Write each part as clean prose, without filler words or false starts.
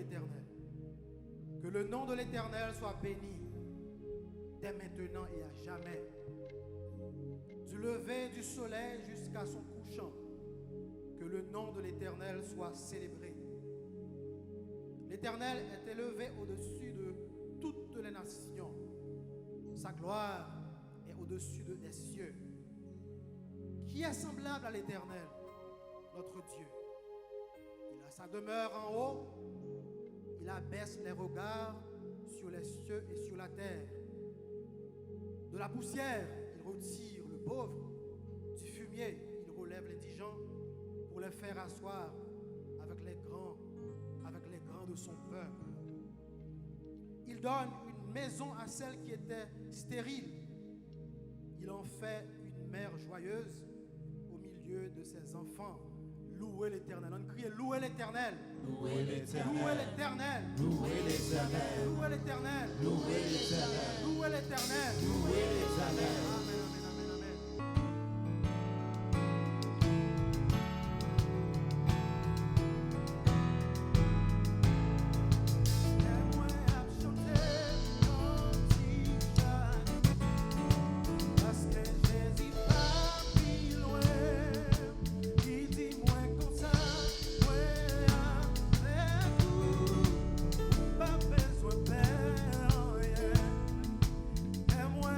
l'Éternel. Que le nom de l'Éternel soit béni dès maintenant et à jamais. Du lever du soleil jusqu'à son couchant, que le nom de l'Éternel soit célébré. L'Éternel est élevé au-dessus de toutes les nations. Sa gloire est au-dessus des cieux. Qui est semblable à l'Éternel, notre Dieu? Il a sa demeure en haut. Il abaisse les regards sur les cieux et sur la terre. De la poussière, il retire le pauvre. Du fumier, il relève les indigents pour les faire asseoir avec les grands de son peuple. Il donne une maison à celle qui était stérile. Il en fait une mère joyeuse au milieu de ses enfants. Louez l'Éternel. On crie louez l'Éternel. Louez l'Éternel. Louez l'Éternel. Louez l'Éternel. Louez l'Éternel. Louez l'Éternel. Louez l'Éternel. Louez l'Éternel. Amen, amen, amen, amen. Besoin de paix, oh yeah. Et moi,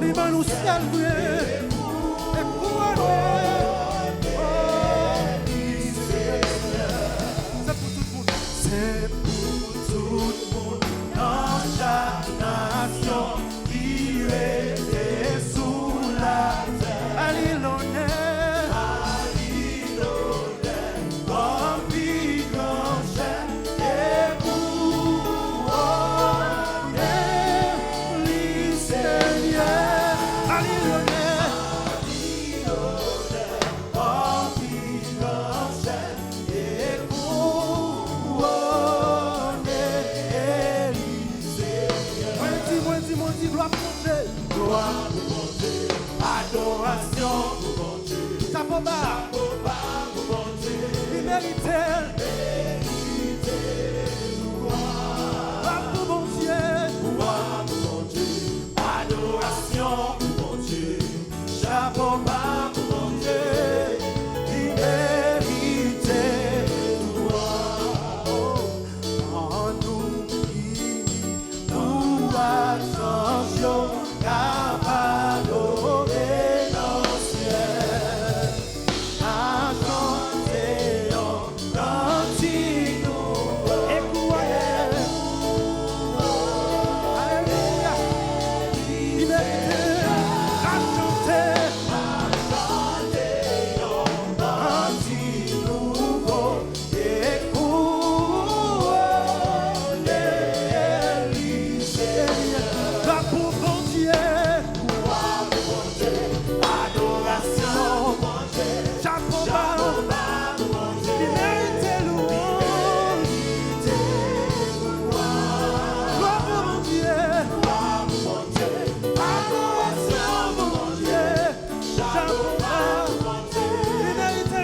Liban nous saluer. Et couronner. C'est pour tout le monde. C'est pour tout le monde. Dans chaque nation qui était sous la terre. Allez l'honneur. Comme vie grand chef. Et couronner les Seigneurs. Allez l'honneur. Comme vie grand chef. Et couronner les Seigneurs. Moi dis, gloire pour mon Dieu. Gloire pour mon Dieu. Adoration pour mon Dieu. Chapeau-bas. Pour mon Dieu. Il méritait. Gloire pour mon Dieu. Gloire pour mon Dieu. Adoration pour mon Dieu. Chapeau-bas pour mon Dieu. Il méritait. Gloire en nous unis. Nous ascensions capables d'adorer nos cieux. À chanter en cantique nouveau. Et couronner. Alléluia. Il méritait à chanter en cantique nouveau. Et couronner les Seigneurs. Gloire pour mon Dieu. Adoration. Chapeau-bas. Il méritait louange. Gloire pour mon Dieu. Adoration pour mon Dieu. Chapeau-bas. Il méritait.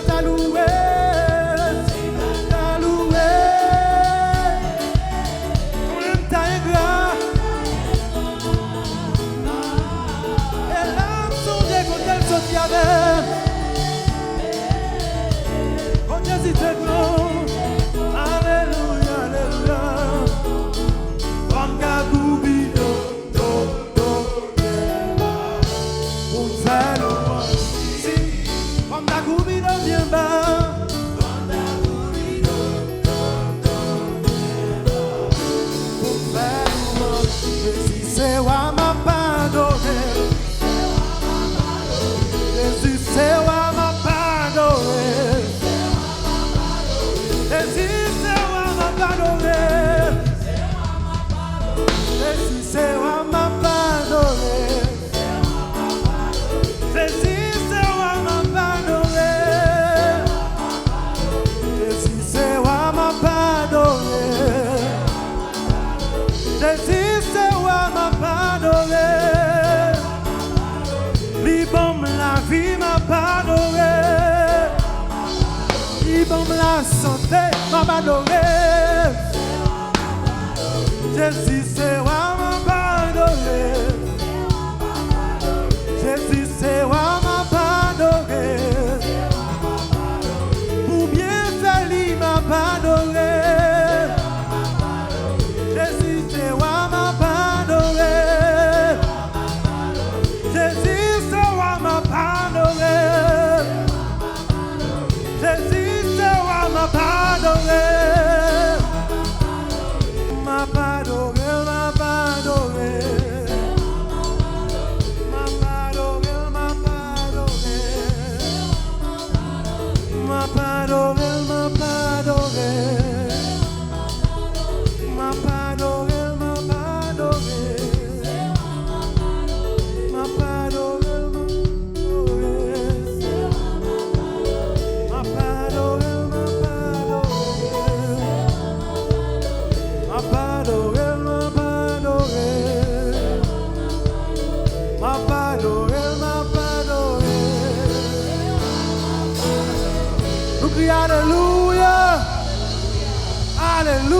t'a loué, t'a loué. On t'a ingrat. Et l'âme sondée quand elle sortit avec. Quand Jésus te gloire. Alléluia, alléluia. Comme Gagoubi, comme Gagoubi, viens bas. Jésus, c'est wa ma padoré. Jésus, c'est wa ma padoré. Jésus, c'est wa ma padoré. Jésus, c'est wa ma padoré. Jésus, c'est wa ma padoré. Jésus, c'est wa ma padoré. Jésus, c'est wa ma padoré. Libom la vie m'a padoré. Libom la santé m'a padoré. Jésus, c'est wa ma padoré. Jésus, c'est wa ma padoré. Pour bien faire, il m'a padoré. Jésus, c'est wa ma padoré. Jésus, c'est wa ma padoré. Jésus, c'est wa ma padoré. Ma padoré, ma padoré. Ma padoré, ma padoré. Ma padoré, ma padoré. Ma padoré, ma padoré. Ma padoré, ma padoré. Ma padoré, ma padoré. Ma padoré, ma padoré. Nous crions Alléluia. Alléluia.